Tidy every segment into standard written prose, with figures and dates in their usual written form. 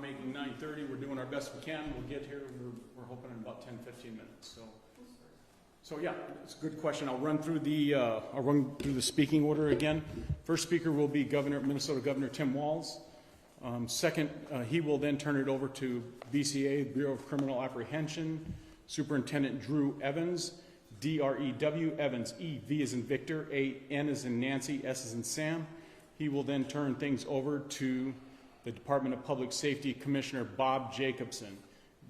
making 9:30. We're doing our best we can. We'll get here. We're hoping in about 10, 15 minutes. So yeah, it's a good question. I'll run through the speaking order again. First speaker will be Minnesota Governor Tim Walz. Second, he will then turn it over to BCA, Bureau of Criminal Apprehension, Superintendent Drew Evans, D-R-E-W, Evans, E, V as in Victor, A, N as in Nancy, S as in Sam. He will then turn things over to the Department of Public Safety Commissioner Bob Jacobson,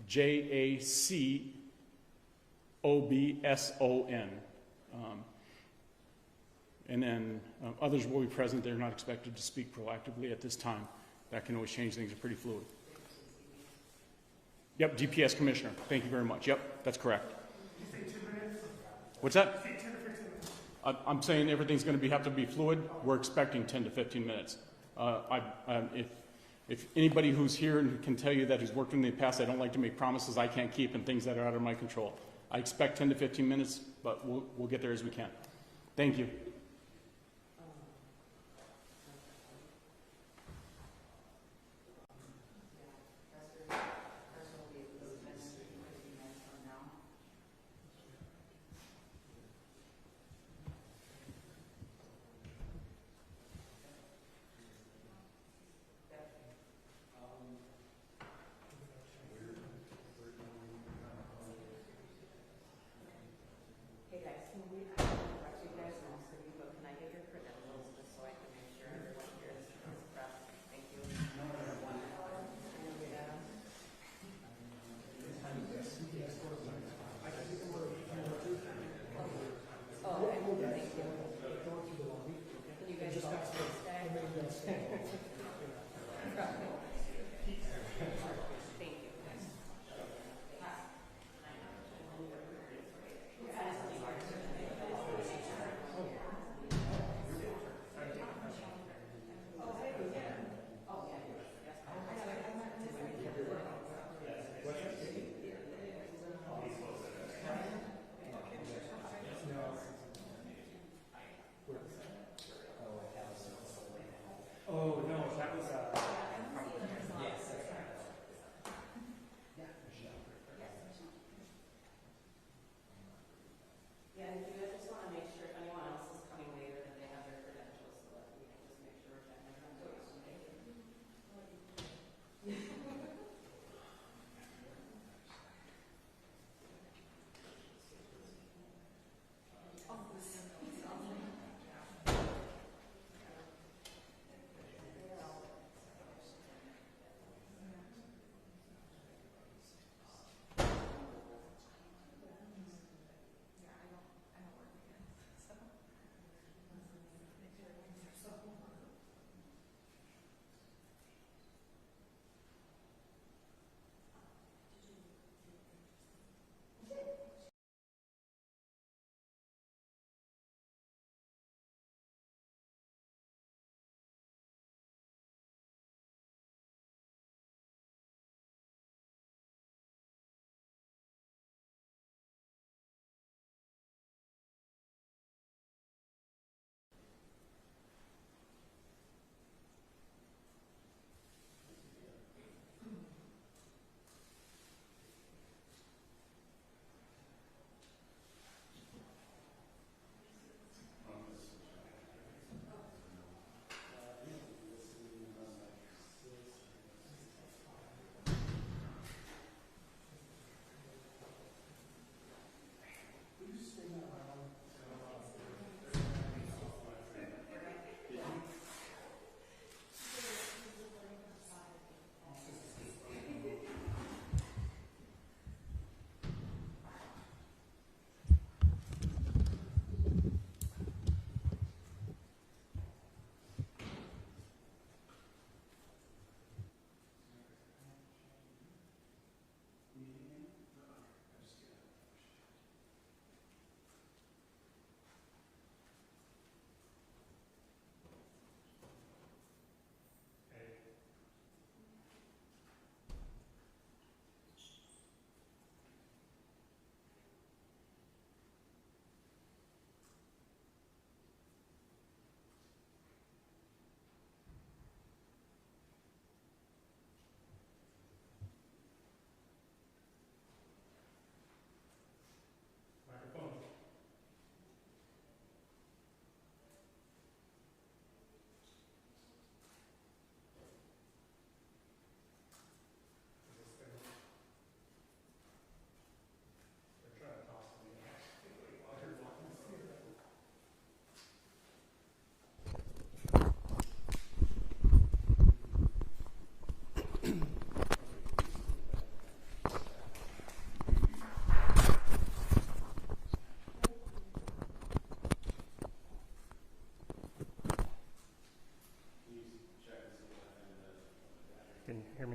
J-A-C-O-B-S-O-N. And then others will be present. They're not expected to speak proactively at this time. That can always change things. Are pretty fluid. Yep, DPS Commissioner. Thank you very much. Yep, that's correct. Did you say 2 minutes? What's that? Did you say 10 or 15 minutes? I'm saying everything's going to have to be fluid. We're expecting 10 to 15 minutes. If anybody who's here and can tell you that has worked with me in the past, I don't like to make promises I can't keep and things that are out of my control. I expect 10 to 15 minutes, but we'll get there as we can. Thank you. Hey guys, can we recognize the city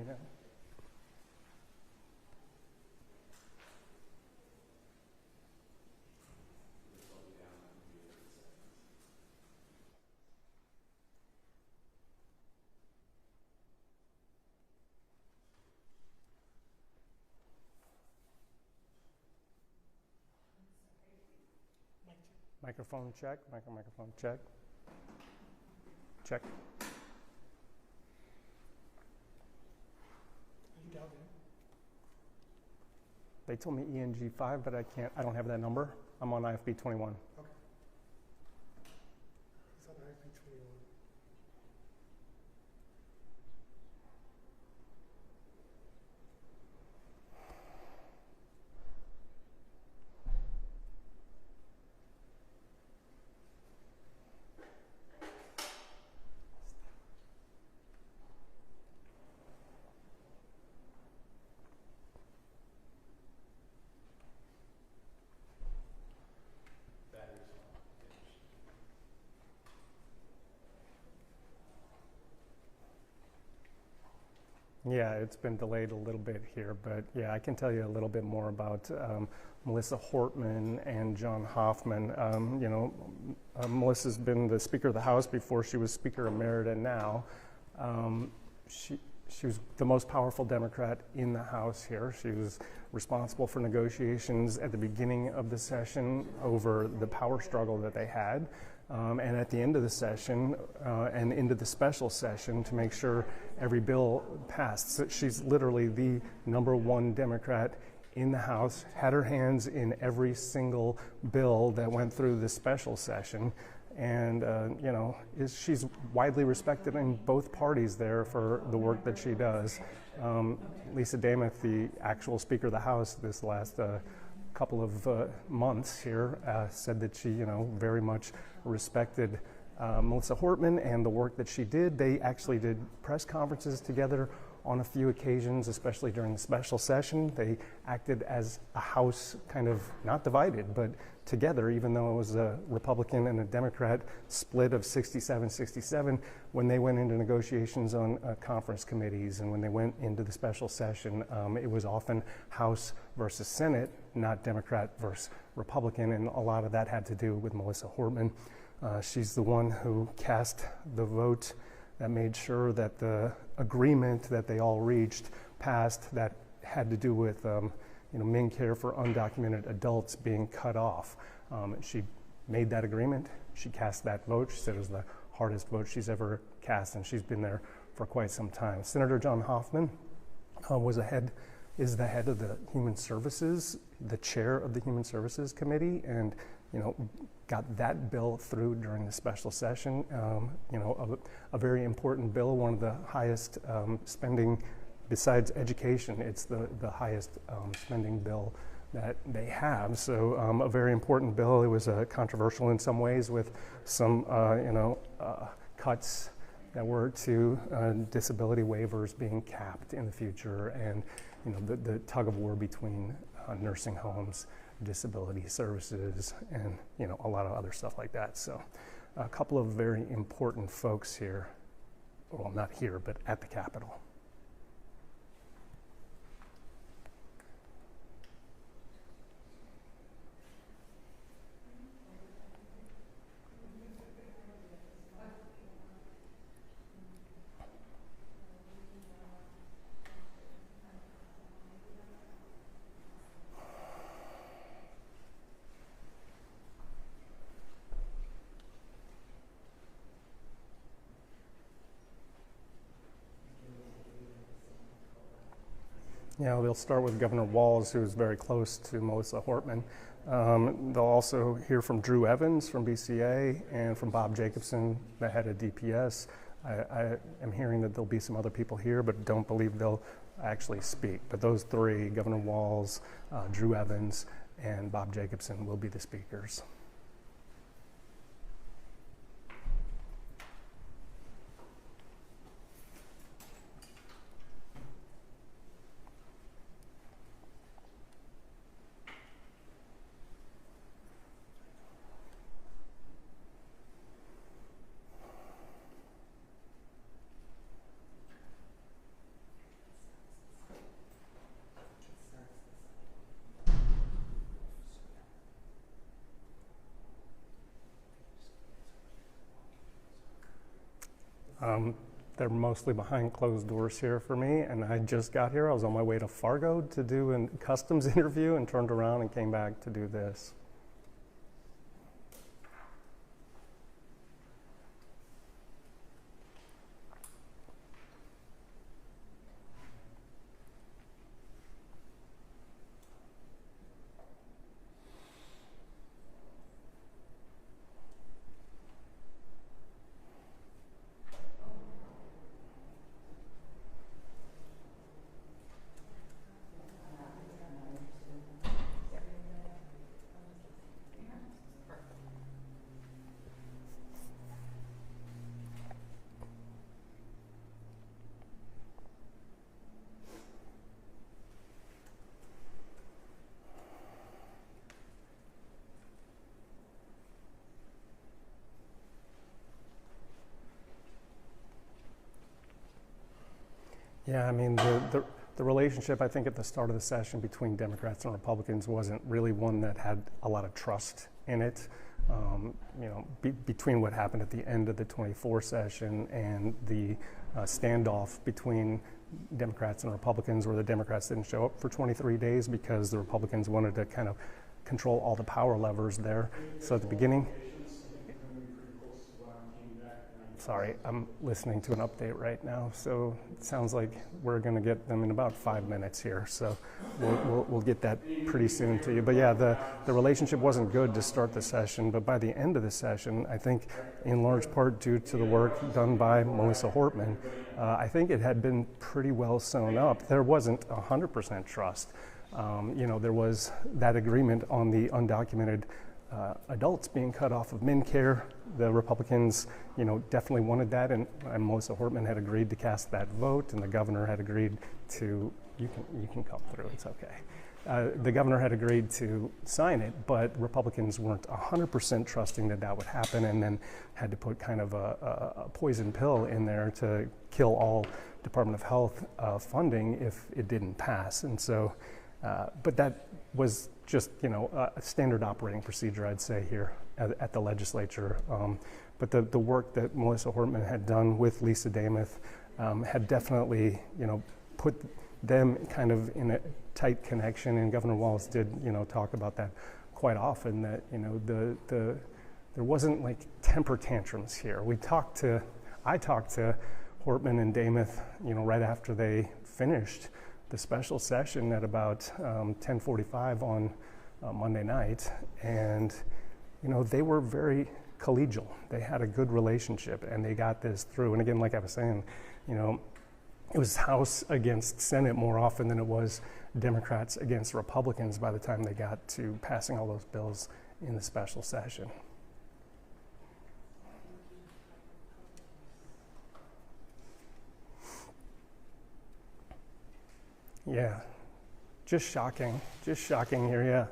me now? Microphone check, microphone check. Check. Are you down there? They told me ENG5, but I don't have that number. I'm on IFB 21. Okay. It's on IP21. Yeah, it's been delayed a little bit here, but yeah, I can tell you a little bit more about Melissa Hortman and John Hoffman. Melissa's been the Speaker of the House before she was Speaker Emerita now. She was the most powerful Democrat in the House here. She was responsible for negotiations at the beginning of the session over the power struggle that they had. And at the end of the session and into the special session to make sure every bill passed. So she's literally the #1 Democrat in the House, had her hands in every single bill that went through the special session. And, she's widely respected in both parties there for the work that she does. Lisa Damath, the actual Speaker of the House this last couple of months here, said that she, very much respected Melissa Hortman and the work that she did. They actually did press conferences together on a few occasions, especially during the special session. They acted as a House, kind of not divided, but together, even though it was a Republican and a Democrat split of 67-67 when they went into negotiations on conference committees and when they went into the special session. It was often House versus Senate, not Democrat versus Republican, and a lot of that had to do with Melissa Hortman. She's the one who cast the vote that made sure that the agreement that they all reached passed that had to do with MIN care for undocumented adults being cut off. She made that agreement. She cast that vote. She said it was the hardest vote she's ever cast, and she's been there for quite some time. Senator John Hoffman is the head of the Human Services, the chair of the Human Services Committee, and got that bill through during the special session. A very important bill, one of the highest spending, besides education, it's the highest spending bill that they have. So a very important bill. It was controversial in some ways with some, cuts that were to disability waivers being capped in the future, and the tug of war between nursing homes, disability services, and a lot of other stuff like that. So a couple of very important folks here, well, not here, but at the Capitol. Yeah, they'll start with Governor Walz, who's very close to Melissa Hortman. They'll also hear from Drew Evans from BCA and from Bob Jacobson, the head of DPS. I am hearing that there'll be some other people here, but don't believe they'll actually speak. But those three, Governor Walz, Drew Evans, and Bob Jacobson, will be the speakers. They're mostly behind closed doors here for me, and I just got here. I was on my way to Fargo to do a customs interview and turned around and came back to do this. Yeah, I mean, the relationship, I think, at the start of the session between Democrats and Republicans wasn't really one that had a lot of trust in it. You know, between what happened at the end of the 24 session and the standoff between Democrats and Republicans, where the Democrats didn't show up for 23 days because the Republicans wanted to kind of control all the power levers there. So at the beginning, sorry, I'm listening to an update right now, so it sounds like we're going to get them in about 5 minutes here, so we'll get that pretty soon to you. But yeah, the relationship wasn't good to start the session, but by the end of the session, I think in large part due to the work done by Melissa Hortman, I think it had been pretty well sewn up. There wasn't 100% trust. You know, there was that agreement on the undocumented adults being cut off of MinCare. The Republicans, you know, definitely wanted that, and Melissa Hortman had agreed to cast that vote, and the governor had agreed to, you can come through, it's okay. The governor had agreed to sign it, but Republicans weren't 100% trusting that that would happen, and then had to put kind of a poison pill in there to kill all Department of Health funding if it didn't pass. And so, but that was just, you know, a standard operating procedure, I'd say, here at the legislature. But the work that Melissa Hortman had done with Lisa Dameth had definitely, you know, put them kind of in a tight connection. And Governor Walz did, you know, talk about that quite often, that, you know, there wasn't like temper tantrums here. I talked to Hortman and Dameth, you know, right after they finished the special session at about 10:45 on Monday night, and you know, they were very collegial. They had a good relationship, and they got this through. And again, like I was saying, you know, it was House against Senate more often than it was Democrats against Republicans by the time they got to passing all those bills in the special session. Yeah, just shocking here, yeah.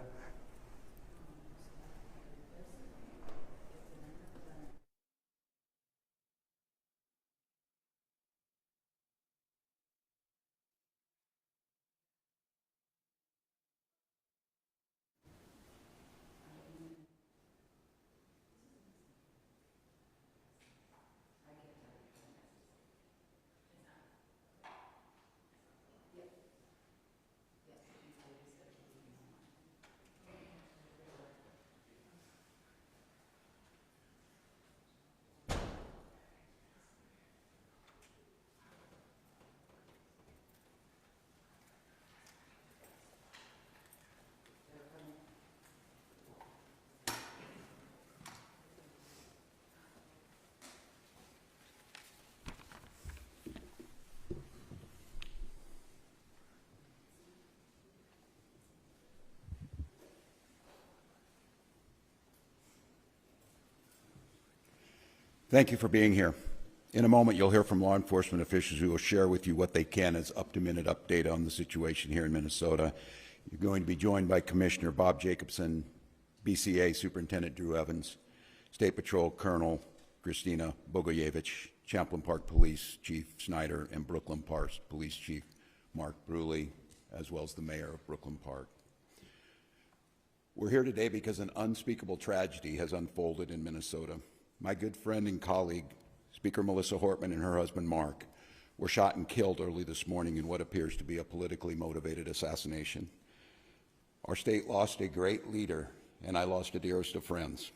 Thank you for being here. In a moment, you'll hear from law enforcement officials who will share with you what they can as up-to-minute update on the situation here in Minnesota. You're going to be joined by Commissioner Bob Jacobson, BCA Superintendent Drew Evans, State Patrol Colonel Christina Bogoyevich, Champlain Park Police Chief Snyder, and Brooklyn Park Police Chief Mark Bruley, as well as the Mayor of Brooklyn Park. We're here today because an unspeakable tragedy has unfolded in Minnesota. My good friend and colleague, Speaker Melissa Hortman and her husband Mark were shot and killed early this morning in what appears to be a politically motivated assassination. Our state lost a great leader, and I lost a dearest of friends.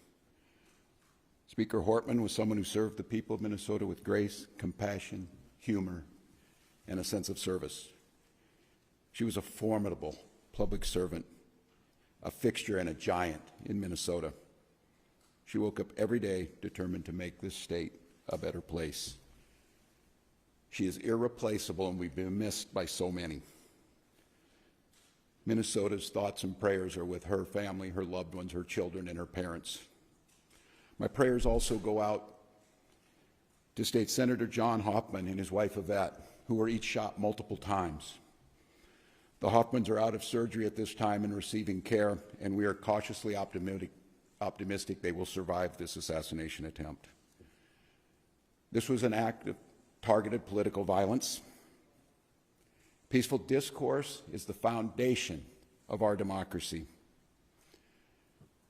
Speaker Hortman was someone who served the people of Minnesota with grace, compassion, humor, and a sense of service. She was a formidable public servant, a fixture and a giant in Minnesota. She woke up every day determined to make this state a better place. She is irreplaceable, and we've been missed by so many. Minnesota's thoughts and prayers are with her family, her loved ones, her children, and her parents. My prayers also go out to State Senator John Hoffman and his wife Yvette, who were each shot multiple times. The Hoffmans are out of surgery at this time and receiving care, and we are cautiously optimistic they will survive this assassination attempt. This was an act of targeted political violence. Peaceful discourse is the foundation of our democracy.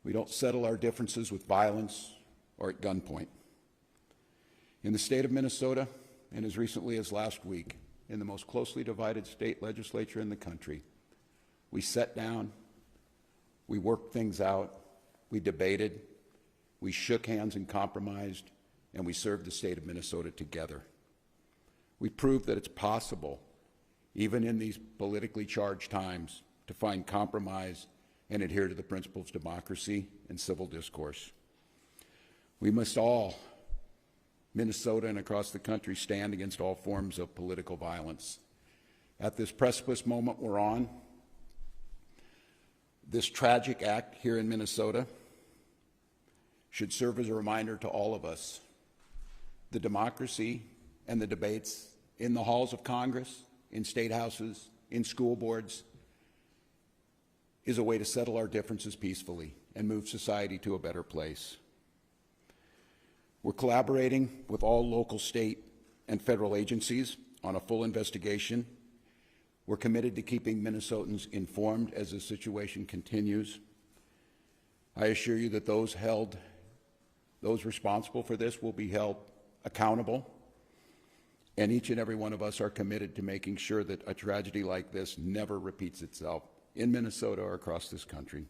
We don't settle our differences with violence or at gunpoint. In the state of Minnesota, and as recently as last week, in the most closely divided state legislature in the country, we sat down, we worked things out, we debated, we shook hands and compromised, and we served the state of Minnesota together. We proved that it's possible, even in these politically charged times, to find compromise and adhere to the principles of democracy and civil discourse. We must all, Minnesota and across the country, stand against all forms of political violence. At this precipice moment we're on, this tragic act here in Minnesota should serve as a reminder to all of us. The democracy and the debates in the halls of Congress, in state houses, in school boards, is a way to settle our differences peacefully and move society to a better place. We're collaborating with all local, state, and federal agencies on a full investigation. We're committed to keeping Minnesotans informed as the situation continues. I assure you that those responsible for this will be held accountable, and each and every one of us are committed to making sure that a tragedy like this never repeats itself in Minnesota or across this country.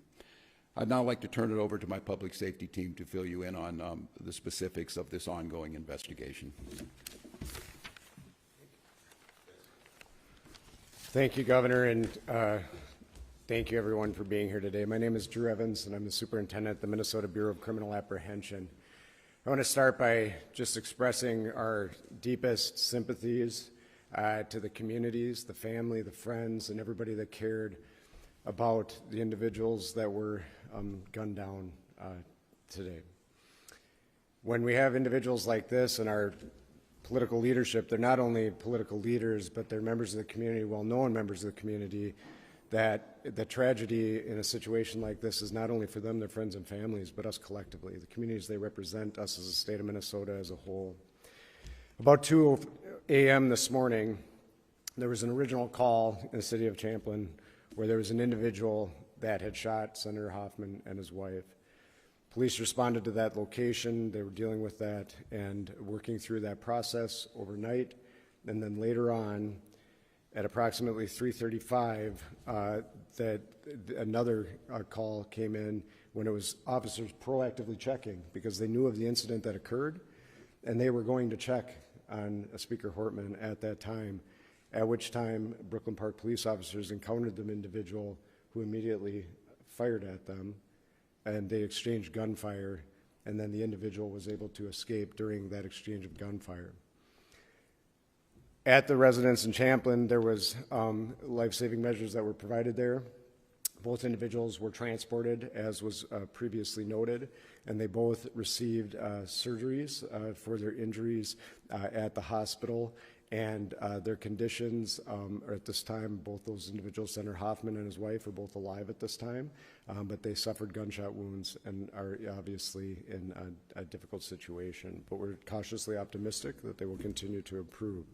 I'd now like to turn it over to my public safety team to fill you in on the specifics of this ongoing investigation. Thank you, Governor, and thank you everyone for being here today. My name is Drew Evans, and I'm the superintendent at the Minnesota Bureau of Criminal Apprehension. I want to start by just expressing our deepest sympathies to the communities, the family, the friends, and everybody that cared about the individuals that were gunned down today. When we have individuals like this in our political leadership, they're not only political leaders, but they're members of the community, well-known members of the community, that the tragedy in a situation like this is not only for them, their friends and families, but us collectively, the communities they represent, us as a state of Minnesota as a whole. About 2 a.m. this morning, there was an original call in the city of Champlin where there was an individual that had shot Senator Hoffman and his wife. Police responded to that location. They were dealing with that and working through that process overnight. And then later on, at approximately 3:35, that another call came in when it was officers proactively checking because they knew of the incident that occurred, and they were going to check on Speaker Hortman at that time, at which time Brooklyn Park police officers encountered the individual who immediately fired at them, and they exchanged gunfire, and then the individual was able to escape during that exchange of gunfire. At the residence in Champlin, there was life-saving measures that were provided there. Both individuals were transported, as was previously noted, and they both received surgeries for their injuries at the hospital, and their conditions are at this time, both those individuals, Senator Hoffman and his wife, are both alive at this time, but they suffered gunshot wounds and are obviously in a difficult situation. But we're cautiously optimistic that they will continue to improve.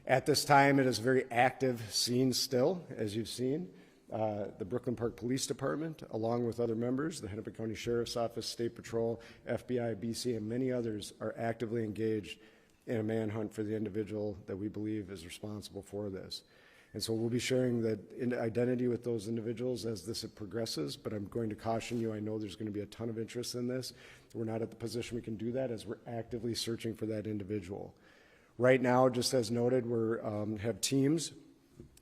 At this time, it is a very active scene still, as you've seen. The Brooklyn Park Police Department, along with other members, the Hennepin County Sheriff's Office, State Patrol, FBI, BC, and many others are actively engaged in a manhunt for the individual that we believe is responsible for this. And so we'll be sharing the identity with those individuals as this progresses, but I'm going to caution you, I know there's going to be a ton of interest in this. We're not at the position we can do that as we're actively searching for that individual. Right now, just as noted, we have teams.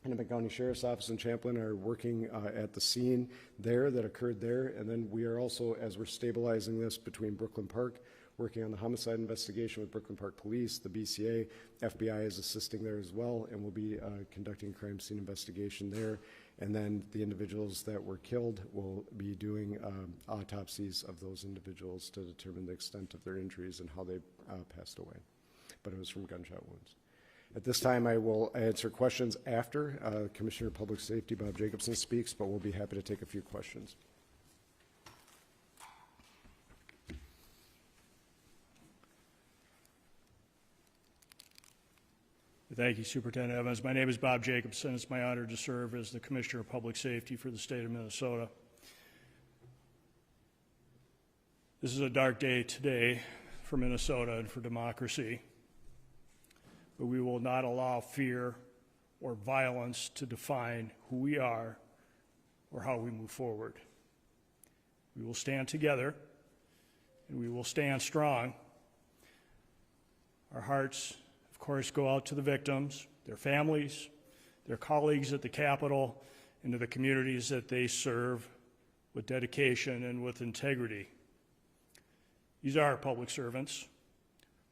Hennepin County Sheriff's Office and Champlain are working at the scene there that occurred there. And then we are also, as we're stabilizing this between Brooklyn Park, working on the homicide investigation with Brooklyn Park Police, the BCA, FBI is assisting there as well, and we'll be conducting a crime scene investigation there. And then the individuals that were killed will be doing autopsies of those individuals to determine the extent of their injuries and how they passed away. But it was from gunshot wounds. At this time, I will answer questions after Commissioner of Public Safety Bob Jacobson speaks, but we'll be happy to take a few questions. Thank you, Superintendent Evans. My name is Bob Jacobson. It's my honor to serve as the Commissioner of Public Safety for the state of Minnesota. This is a dark day today for Minnesota and for democracy, but we will not allow fear or violence to define who we are or how we move forward. We will stand together and we will stand strong. Our hearts, of course, go out to the victims, their families, their colleagues at the Capitol, and to the communities that they serve with dedication and with integrity. These are public servants,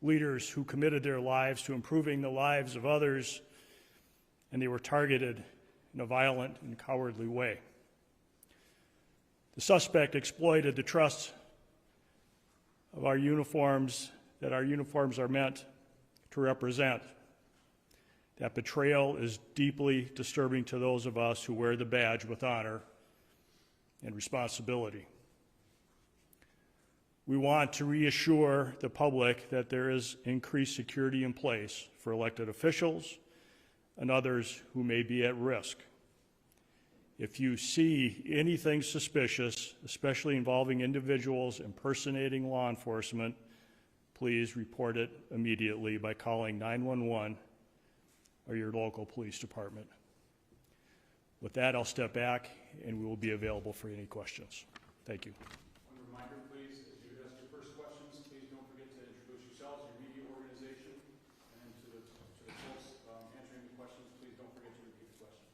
leaders who committed their lives to improving the lives of others, and they were targeted in a violent and cowardly way. The suspect exploited the trust of our uniforms, that our uniforms are meant to represent. That betrayal is deeply disturbing to those of us who wear the badge with honor and responsibility. We want to reassure the public that there is increased security in place for elected officials and others who may be at risk. If you see anything suspicious, especially involving individuals impersonating law enforcement, please report it immediately by calling 911 or your local police department. With that, I'll step back and we will be available for any questions. Thank you. One reminder, please, as you ask your first questions, please don't forget to introduce yourselves, your media organization, and to the folks answering the questions, please don't forget to repeat the question.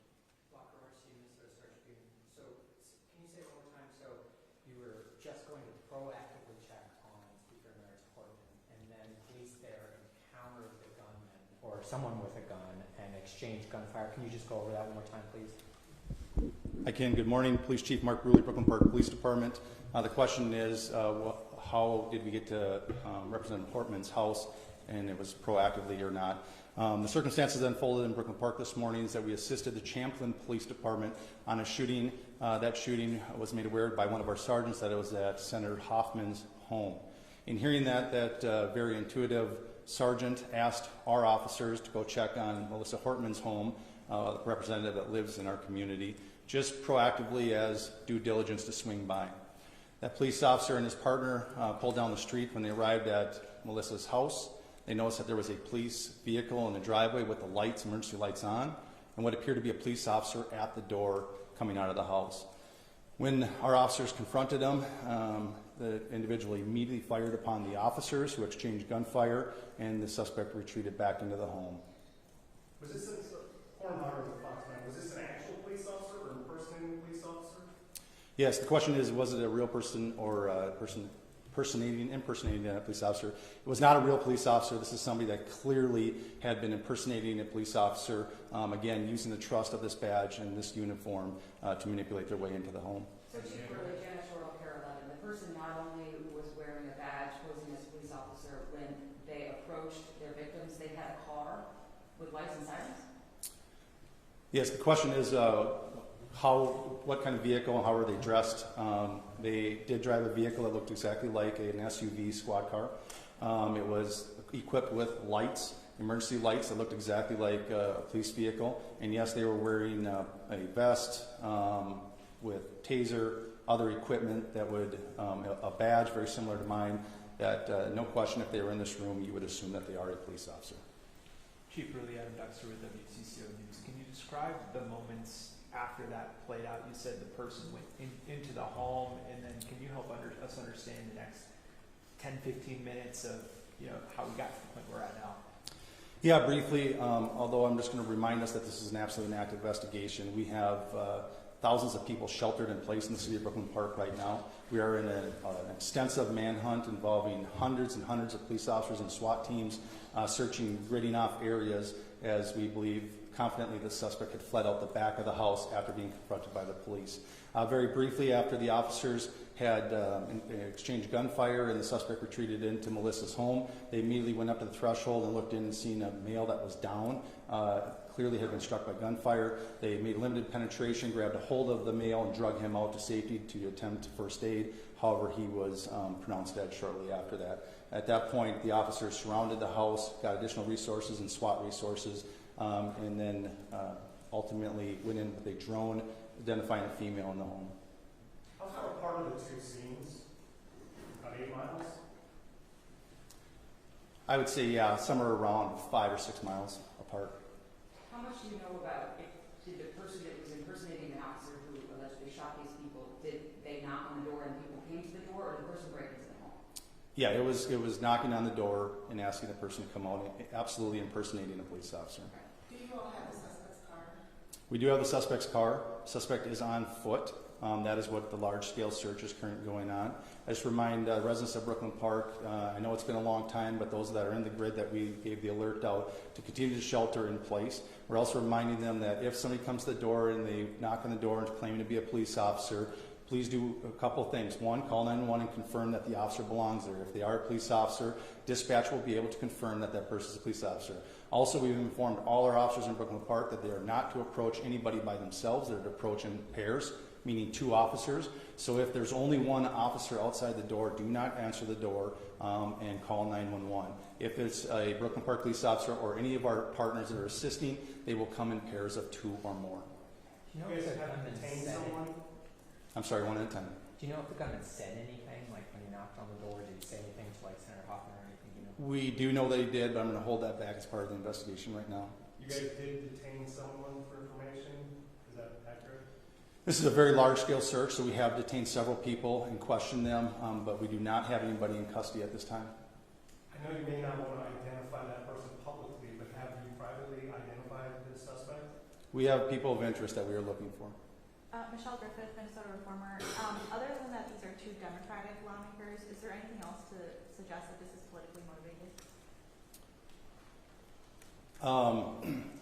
Locker RC, Minnesota Star Tribune. So, can you say it one more time? So, you were just going to proactively check on Speaker Merritt's court, and then police there encountered the gunman or someone with a gun and exchanged gunfire. Can you just go over that one more time, please? I can. Good morning, Police Chief Mark Bruley, Brooklyn Park Police Department. The question is, how did we get to Representative Portman's house, and it was proactively or not. The circumstances that unfolded in Brooklyn Park this morning is that we assisted the Champlain Police Department on a shooting. That shooting was made aware by one of our sergeants that it was at Senator Hoffman's home. In hearing that very intuitive sergeant asked our officers to go check on Melissa Hortman's home, the representative that lives in our community, just proactively as due diligence to swing by. That police officer and his partner pulled down the street. When they arrived at Melissa's house, they noticed that there was a police vehicle in the driveway with the lights, emergency lights on, and what appeared to be a police officer at the door coming out of the house. When our officers confronted him, the individual immediately fired upon the officers, who exchanged gunfire, and the suspect retreated back into the home. Was this an actual police officer or impersonating a police officer? Yes, the question is, was it a real person or a person impersonating a police officer? It was not a real police officer. This is somebody that clearly had been impersonating a police officer, again, using the trust of this badge and this uniform to manipulate their way into the home. So Chief Burley, janitorial care 11, the person not only was wearing a badge, posing as a police officer, when they approached their victims, they had a car with lights and sirens? Yes, the question is what kind of vehicle and how were they dressed? They did drive a vehicle that looked exactly like an SUV squad car. It was equipped with lights emergency lights that looked exactly like a police vehicle. And yes, they were wearing a vest with taser, other equipment that would, a badge very similar to mine, that no question, if they were in this room, you would assume that they are a police officer. Chief Burley, Adam Dexter with WTCO News. Can you describe the moments after that played out? You said the person went into the home, and then can you help us understand the next 10, 15 minutes of how we got to the point we're at now? Yeah, briefly, although I'm just going to remind us that this is an absolutely active investigation. We have thousands of people sheltered in place in the city of Brooklyn Park right now. We are in an extensive manhunt involving hundreds and hundreds of police officers and SWAT teams searching, gridding off areas as we believe confidently the suspect had fled out the back of the house after being confronted by the police. Very briefly, after the officers had exchanged gunfire and the suspect retreated into Melissa's home, they immediately went up to the threshold and looked in and seen a male that was down, clearly had been struck by gunfire. They made limited penetration, grabbed a hold of the male and drug him out to safety to attempt first aid. However, he was pronounced dead shortly after that. At that point, the officers surrounded the house, got additional resources and SWAT resources, and then ultimately went in with a drone identifying a female in the home. How far apart are the two scenes? About 8 miles? I would say, yeah, somewhere around 5 or 6 miles apart. How much do you know about did the person that was impersonating the officer who allegedly shot these people, did they knock on the door and people came to the door, or did the person break into the home? Yeah, it was knocking on the door and asking the person to come out, absolutely impersonating a police officer. Do you all have the suspect's car? We do have the suspect's car. Suspect is on foot. That is what the large-scale search is currently going on. I just remind residents of Brooklyn Park, I know it's been a long time, but those that are in the grid that we gave the alert out to continue to shelter in place. We're also reminding them that if somebody comes to the door and they knock on the door and claiming to be a police officer, please do a couple things. One, call 911 and confirm that the officer belongs there. If they are a police officer, dispatch will be able to confirm that that person is a police officer. Also, we've informed all our officers in Brooklyn Park that they are not to approach anybody by themselves. They're to approach in pairs, meaning 2 officers. So if there's only 1 officer outside the door, do not answer the door and call 911. If it's a Brooklyn Park police officer or any of our partners that are assisting, they will come in pairs of 2 or more. Do you know if the gunman said anything? I'm sorry, 1 at a time. Do you know if the gunman said anything, like when he knocked on the door, did he say anything to like Senator Hoffman or anything? Do you know? We do know that he did, but I'm going to hold that back as part of the investigation right now. You guys did detain someone for information? Is that accurate? This is a very large-scale search, so we have detained several people and questioned them, but we do not have anybody in custody at this time. I know you may not want to identify that person publicly, but have you privately identified the suspect? We have people of interest that we are looking for. Michelle Griffith, Minnesota Reformer. Other than that, these are 2 Democratic lawmakers. Is there anything else to suggest that this is politically motivated?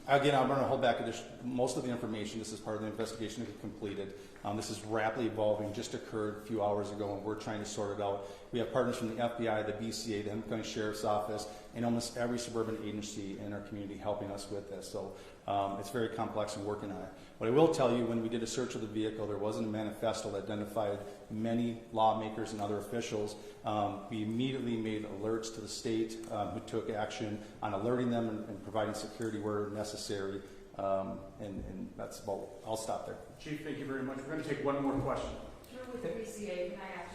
Again, I'm going to hold back most of the information. This is part of the investigation to get completed. This is rapidly evolving, just occurred a few hours ago, and we're trying to sort it out. We have partners from the FBI, the BCA, the Henry County Sheriff's Office, and almost every suburban agency in our community helping us with this. So it's very complex and working on it. What I will tell you, when we did a search of the vehicle, there wasn't a manifesto that identified many lawmakers and other officials. We immediately made alerts to the state who took action on alerting them and providing security where necessary. And that's about, I'll stop there. Chief, thank you very much. We're going to take one more question. Sure, with the BCA, can I ask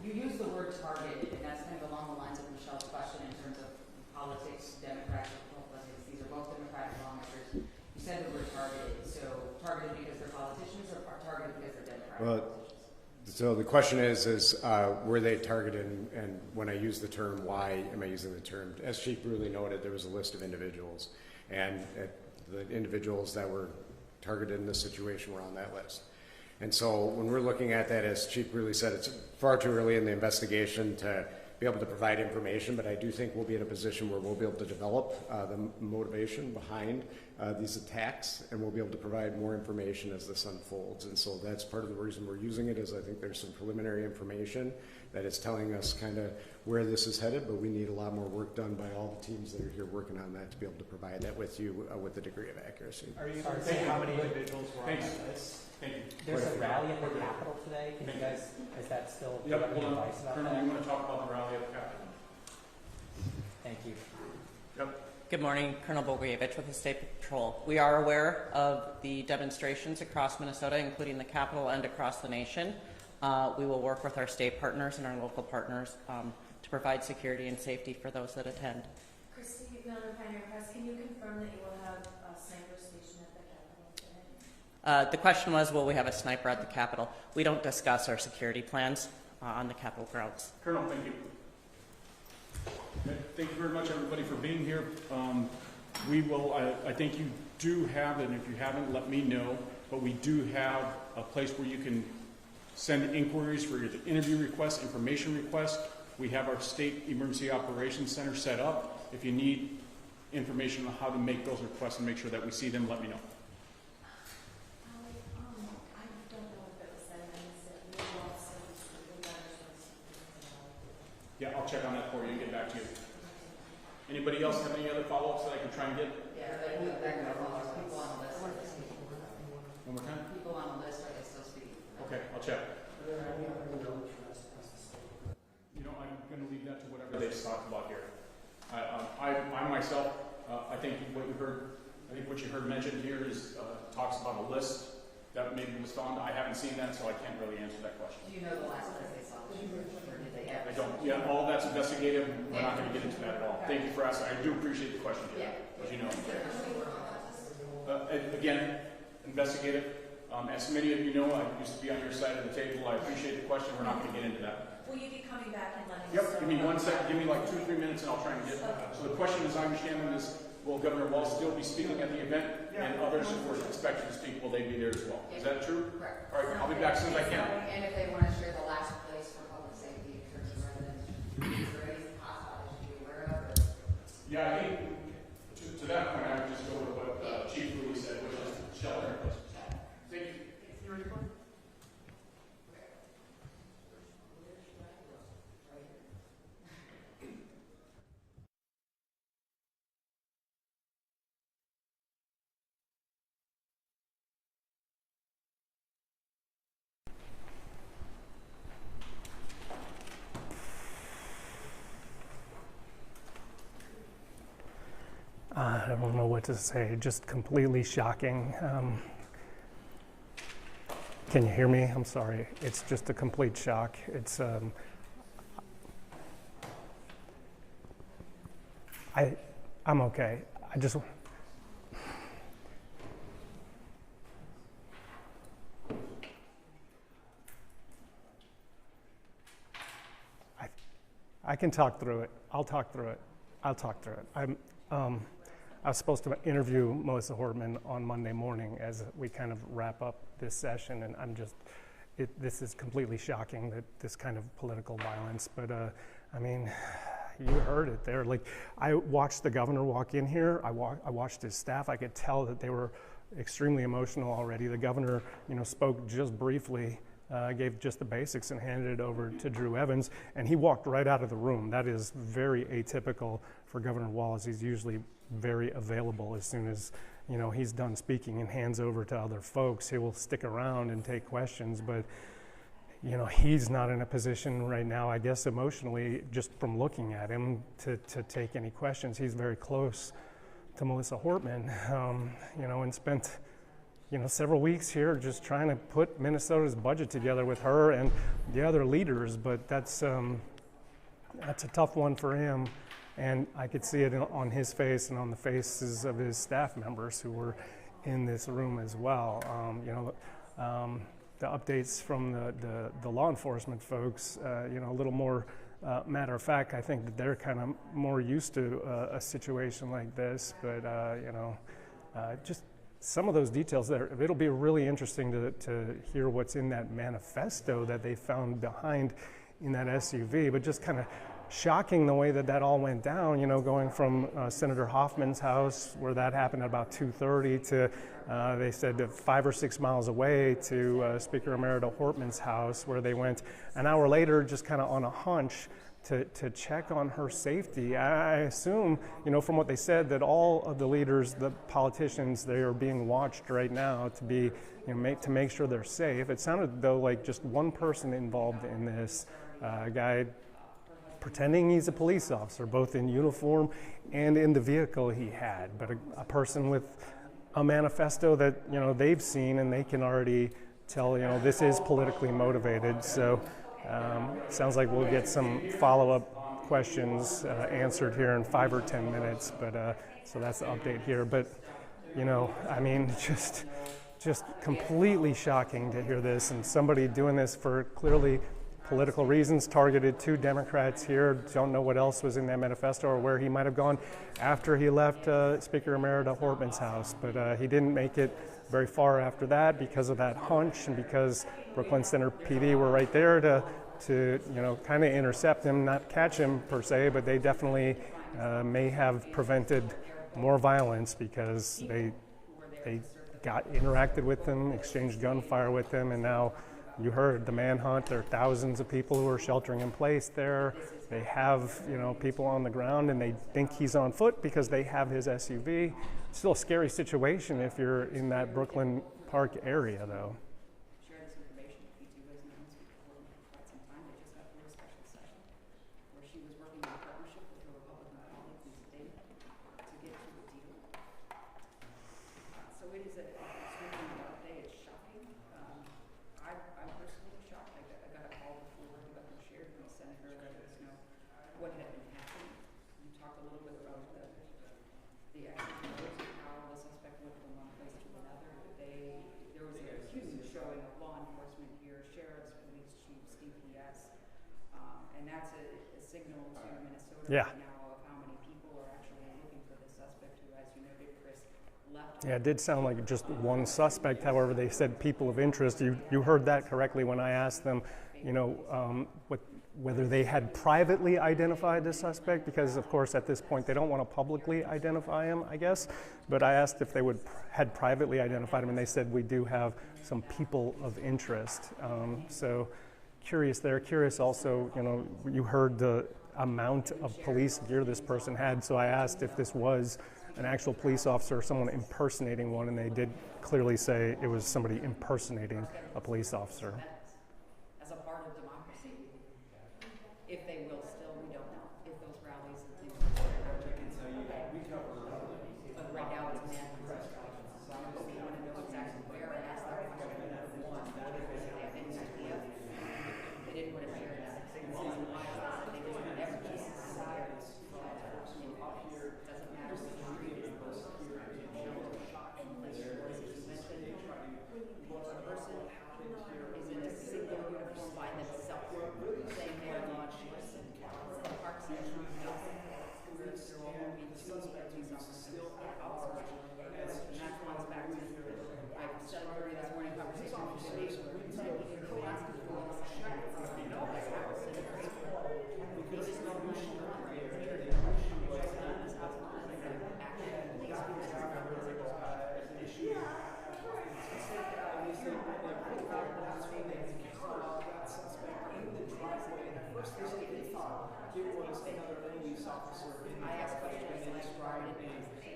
you use the word targeted, and that's kind of along the lines of Michelle's question in terms of politics, Democratic politics. These are both Democratic lawmakers. You said the word targeted. So targeted because they're politicians, or targeted because they're Democratic politicians? So the question is were they targeted, and when I use the term, why am I using the term? As Chief Bruley noted, there was a list of individuals, and the individuals that were targeted in this situation were on that list. And so when we're looking at that, as Chief Bruley said, it's far too early in the investigation to be able to provide information, but I do think we'll be in a position where we'll be able to develop the motivation behind these attacks, and we'll be able to provide more information as this unfolds. And so that's part of the reason we're using it, is I think there's some preliminary information that is telling us kind of where this is headed, but we need a lot more work done by all the teams that are here working on that to be able to provide that with you with a degree of accuracy. Are you able to say how many individuals were on that list? Thank you. There's a rally at the Capitol today. Can you guys, is that still? Yep, do you have any hold on. advice about Colonel, that? you want to talk about the rally at the Capitol? Thank you. Yep. Good morning, Colonel Bogievich with the State Patrol. We are aware of the demonstrations across Minnesota, including the Capitol and across the nation. We will work with our state partners and our local partners to provide security and safety for those that attend. Christy, Miller Pioneer Press, can you confirm that you will have a sniper station at the Capitol today? The question was, will we have a sniper at the Capitol? We don't discuss our security plans on the Capitol grounds. Colonel, thank you. Okay, thank you very much, everybody, for being here. We will, I think you do have, and if you haven't, let me know, but we do have a place where you can send inquiries for your interview requests, information requests. We have our State Emergency Operations Center set up. If you need information on how to make those requests and make sure that we see them, let me know. I don't know if it was said, I missed it. We will also the letters from Yeah, I'll check on that for you and get back to you. Anybody else have any other follow-ups that I can try and get? Yeah, but people on the list, are they speaking? One more time? People on the list, are they still speaking? Okay, I'll check. You know, I'm going to leave that to whatever they talked about here. I myself, I think what you heard mentioned here is talks about a list that maybe was found. I haven't seen that, so I can't really answer that question. Do you know the last place they saw the shooter, or did they ever? I don't. Yeah, all that's investigative. We're not going to get into that at all. Thank you for asking. I do appreciate the question, Yeah. as you know. Again, investigative. As many of you know, I used to be on your side of the table. I appreciate the question. We're not going to get into that. Will you be coming back and letting us Yep. know? Give me 1 second. Give me like 2 or 3 minutes, and I'll try and get. So the question, as I understand it, is: will Governor Walz still be speaking at the event, and others who were expected to speak, will they be there as well? Is that true? Correct. All right. I'll be back as soon as I can. And if they want to share the last place for public safety in terms of residents, is there any hotspot they should be aware of? Or? Yeah, I think to that point, I would just go with what Chief Louis said, which is shelter in place. Thank you. I don't know what to say, just completely shocking. Can you hear me? I'm sorry. It's just a complete shock. It's, I'm okay. I can talk through it. I'll talk through it. I was supposed to interview Melissa Hortman on Monday morning as we kind of wrap up this session, and this is completely shocking, that this kind of political violence. But I mean, you heard it there. Like, I watched the governor walk in here. I watched his staff. I could tell that they were extremely emotional already. The governor, spoke just briefly, gave just the basics and handed it over to Drew Evans, and he walked right out of the room. That is very atypical for Governor Walz. He's usually very available as soon as he's done speaking and hands over to other folks. He will stick around and take questions, but he's not in a position right now, I guess emotionally, just from looking at him, to take any questions. He's very close to Melissa Hortman, and spent several weeks here just trying to put Minnesota's budget together with her and the other leaders, but that's a tough one for him. And I could see it on his face and on the faces of his staff members who were in this room as well. The updates from the law enforcement folks, a little more matter of fact. I think that they're kind of more used to a situation like this, but just some of those details there. It'll be really interesting to hear what's in that manifesto that they found behind in that SUV, but just kind of shocking the way that all went down, going from Senator Hoffman's house, where that happened at about 2:30, to they said 5 or 6 miles away, to Speaker Emerita Hortman's house, where they went an hour later just kind of on a hunch to check on her safety. I assume, from what they said, that all of the leaders, the politicians, they are being watched right now to be, to make sure they're safe. It sounded though like just one person involved in this, a guy pretending he's a police officer, both in uniform and in the vehicle he had, but a person with a manifesto that, you know, they've seen and they can already tell, you know, this is politically motivated. So sounds like we'll get some follow-up questions answered here in 5 or 10 minutes, but so that's the update here. But, you know, I mean, just completely shocking to hear this, and somebody doing this for clearly political reasons, targeted 2 Democrats here. Don't know what else was in that manifesto or where he might have gone after he left Speaker Emerita Hortman's house, but he didn't make it very far after that because of that hunch, and because Brooklyn Center PD were right there to you know, kind of intercept him, not catch him per se, but they definitely may have prevented more violence because they interacted with him, exchanged gunfire with him, and now you heard the manhunt. There are thousands of people who are sheltering in place there. They have, you know, people on the ground, and they think he's on foot because they have his SUV. It's still a scary situation if you're in that Brooklyn Park area, though. Share this information. P2 has known Speaker Hortman for quite some time. They just got through a special session where she was working in partnership with her Republican colleagues in state to get to a deal. So it is a extremely dark day. It's shocking. I'm personally shocked. I got a call before the governor shared from the senator letting us know what had been happening. You talked a little bit about the actual motives of how the suspect went from one place to another. There was a huge showing of law enforcement here, sheriffs, police chief, CPS, and that's a signal to Minnesota right now of how many people are actually looking for the suspect who, as you noted, Chris, left. Yeah, it did sound like just one suspect. However, they said people of interest. You heard that correctly when I asked them, you know, whether they had privately identified the suspect, because of course at this point they don't want to publicly identify him, I guess. But I asked if they had privately identified him, and they said we do have some people of interest. So curious there. Curious also, you know, you heard the amount of police gear this person had. So I asked if this was an actual police officer or someone impersonating one, and they did clearly say it was somebody impersonating a police officer. As a part of democracy, if they will still, we don't know. If those rallies and things are but right now it's manhunt. But we want to know exactly where and ask that question. One, do they have any idea? They didn't want to share that. Reason why is that they just want everyone to decide. Doesn't matter which street it is. One person is in a single uniform by themselves, saying they are law enforcement. The park says no. There will only be 2 police officers. And that runs back to my 7:30 this morning conversation with the nation. We said we can go ask the police. We know this house and it's we just know who she wants. This house is actually I asked questions like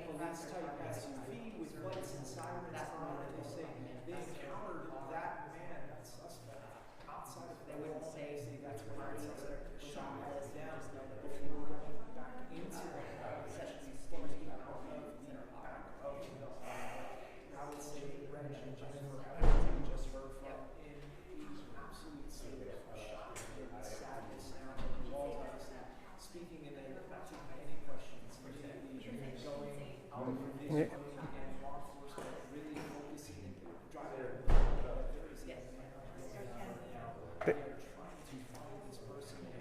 police type SUV with lights and sirens on it. They say they encountered that man, that suspect, outside of. They wouldn't say that's where the suspect was on the list. They just know that before going back into session standing out of the I would say Reg and Jennifer everything just heard from in the absolute state of shock and sadness now that we all understand. Speaking in a not taking any questions, immediately going out of your vision and law enforcement really focusing and driving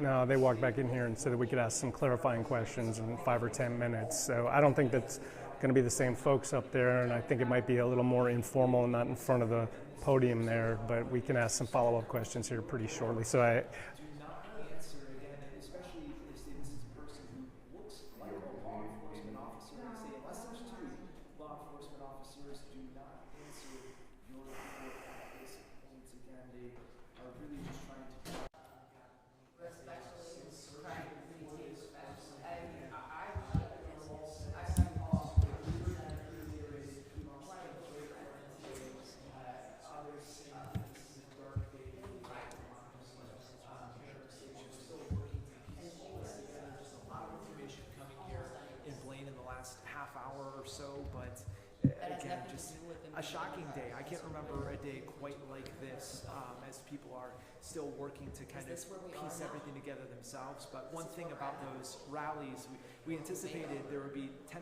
No, they walked back in here and said that we could ask some clarifying questions in 5 or 10 minutes. So I don't think that's going to be the same folks up there, and I think it might be a little more informal and not in front of the podium there, but we can ask some follow-up questions here pretty shortly. So I Do not answer again, especially if this is a person who looks like a law enforcement officer. They say, unless there's 2 law enforcement officers, do not answer your report at this point. Again, they are really just trying to. but That has again, nothing to just do with them a being shocking day. I Democrat. can't remember a day quite like this, as people are still working to kind of this where we are piece now? everything together themselves. But one This is thing where we're about at now? those rallies, we anticipated there would be